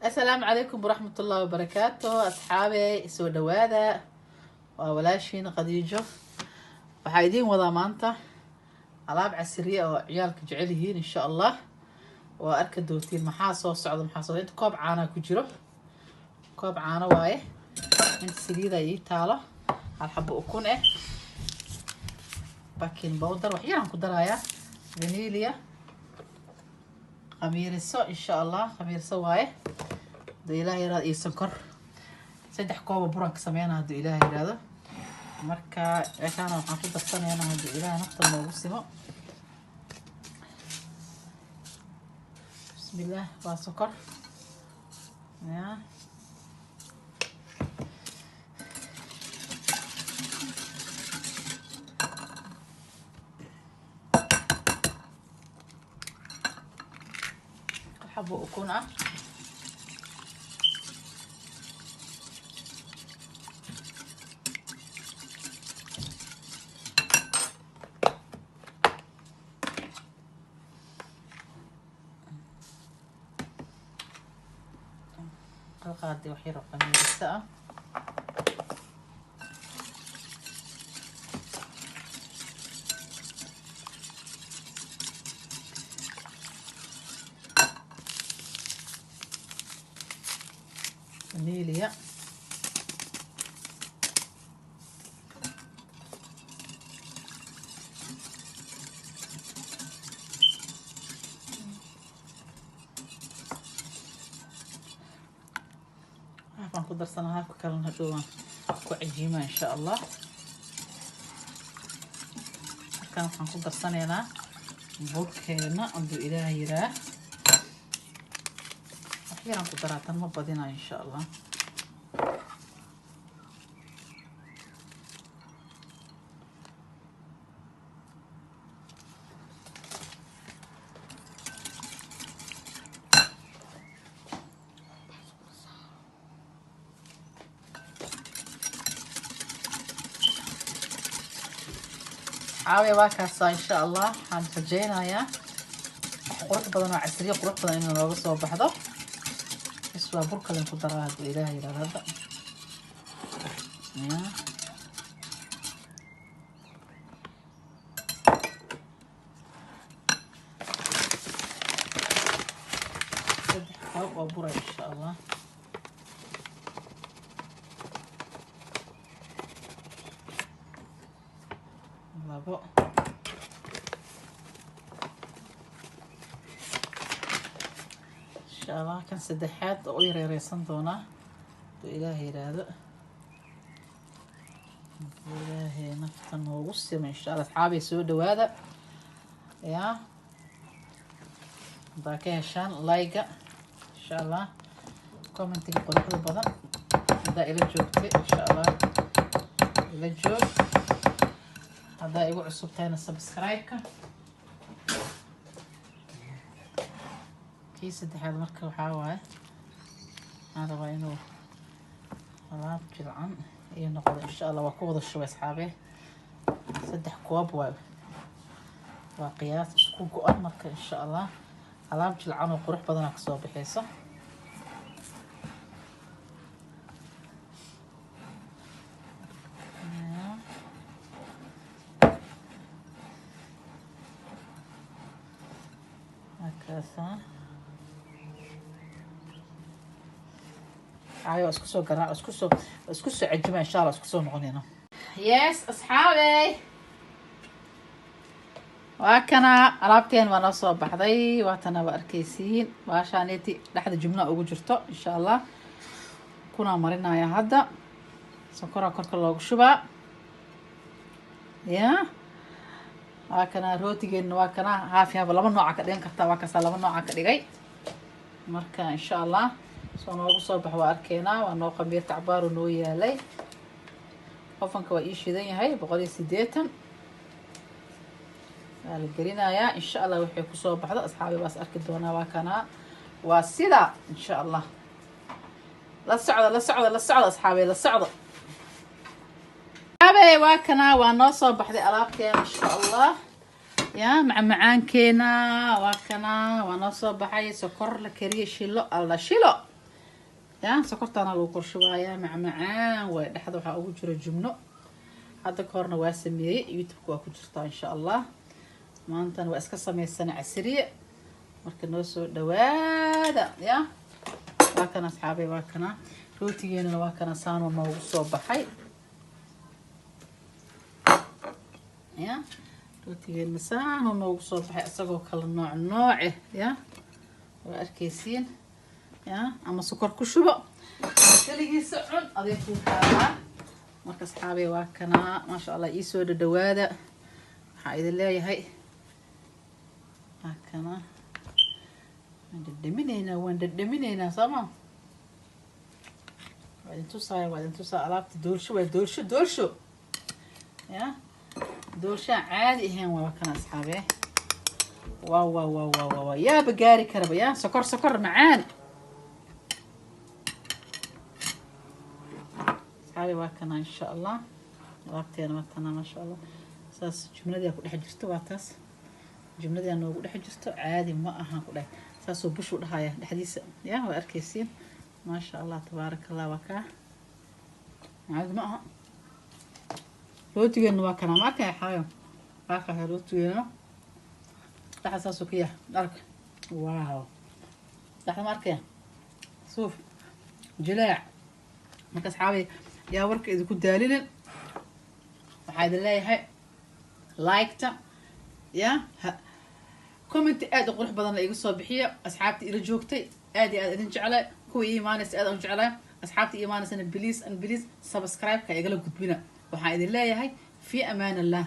السلام عليكم ورحمة الله وبركاته أصحابي سو دوادا وولاشين قديجو وحايدين وضا مانتا alaab casriye oo ciyaalka jecel yihiin insha Allah waa arka doontiin maxaa soo socda inta koob caana ku jiro koob caana waaye inta saliida ay taalo hal xabo ukun baking powder wax yar aan ku darayaa vanilla khamiiriso insha Allah khamiiriso waaye ilaahay yaraad iyo sonkor saddex koob buraan ka sameeyana hadii ilaahay yiraahdo marka waxaan ku darsanaynaa hadii ilaahay nafta noogu simo bismillah waa sonkor ya xabo ukun قاعدة وحيرة قميصة فانيليا ku darsanahay ku kalena dhawaan ku cajiima insha Allah markaan waxaan ku darsanaynaa burkeena andu ilaahay yiraa wax yaraan ku daraatan ma badina insha Allah عاوي واكاسا إن شاء الله هنفجينا يا قرط بدنا عسرية قرط بدنا إنه نوقف بحضر بس وابورك اللي نقدرها هذا إلهي هذا يا صدق وابورة إن شاء الله labo insha Allah kan saddexaad oo yareeysan doona ilaahay yiraahdo ilaahay nafta noogu simo insha Allah asxaabi soo dhawaada ya baakayashan like insha Allah commenting qodobada badan hada ila joogtay insha Allah ila joog هذا يقول عصبتين سبسكرايب كيس هذا مركب حاوي هذا وينه راب جلعان ينقض إن شاء الله وكوض الشوي أصحابي سدح كواب وقياس كوكو مركب إن شاء الله راب جلعان وقروح بدنا كسوه بحيصة كاسة أيوة اسكسو قراء اسكسو عجمة إن شاء الله اسكسو نغنينا يس أصحابي وكنا ألعبتين وانا صوب بحضي واتنا بأركيسين وعشانيتي لحد جملة أوجرتو إن شاء الله كنا مرينا يا هدا سكرة كرك الله شبا يا وكنا روتيجين وكنا هافيها بلا نوع كدين كرتا وكسا لaba nooc ka dhigay marka insha Allah soo noogu soo baxo arkeena waa noo qabiir tacbaar noo yaalay qofanka waa ii shidan yahay 180 la gelinayaa insha Allah wixii ku soo baxdo asxaabi baas arki doona waa kana waa sida insha Allah la socdo asxaabi la socdo أبي واكنا ونوصل بحذي ألاقي إن شاء الله يا معان كينا واكنا ونوصل بحي سكر لكريه شيلو الله شيلو يا سكرتنا لو كرشوايا مع معان ودحد waxaa ugu jiro jumno hadda koorna waa sameeyay youtube waa ku jirtaa insha Allah maanta waa iska sameeysan casriye marka noo soo dhawaada ya waa kana asxaabay waa kana rootigeena waa kana saano noogu soo baxay ya rootigeena saano noogu soo baxay asagoo kala nooc ya waa arkaysiin ya ama sokor ku shubo kaligiisa cun adeeg ku qaada marka asxaabay waa kana ma sha Allah ii soo dhawaada waxa idin leeyahay waa kana waan dhadhaminayna sama waa intu saa alaabta doolsho ya doolsho caadi ahayn waa kana asxaabay waa ya bagaari karaba ya sokor macaan waa kana insha Allah waqtigan waa kana ma sha Allah saas jumladii ku dhex jirto waa taas jumladii noogu dhex jirto caadi ma aha ku dhex saasoo bushu dhahaya dhexdiisa ya waa arkaysiin ma sha Allah tabarakallah waa ka caadi ma aha rootigeena waa kana ma ka xayo waa ka rootigeena dhaxa saasoo kiya ark waaw dhaxa markay suuf jilaac marka asxaabay yaa warka idinku daalinin waxaa idin leeyahay like-ta ya comment aad u qurux badan la iga soo bixiyo asxaabta ila joogtay aad iyo aad idin jeclay kuwa iimaanaysa aad aan jeclay asxaabta iimaanaysana please subscribe ka igala gudbina waxaa idin leeyahay fi amaan Allah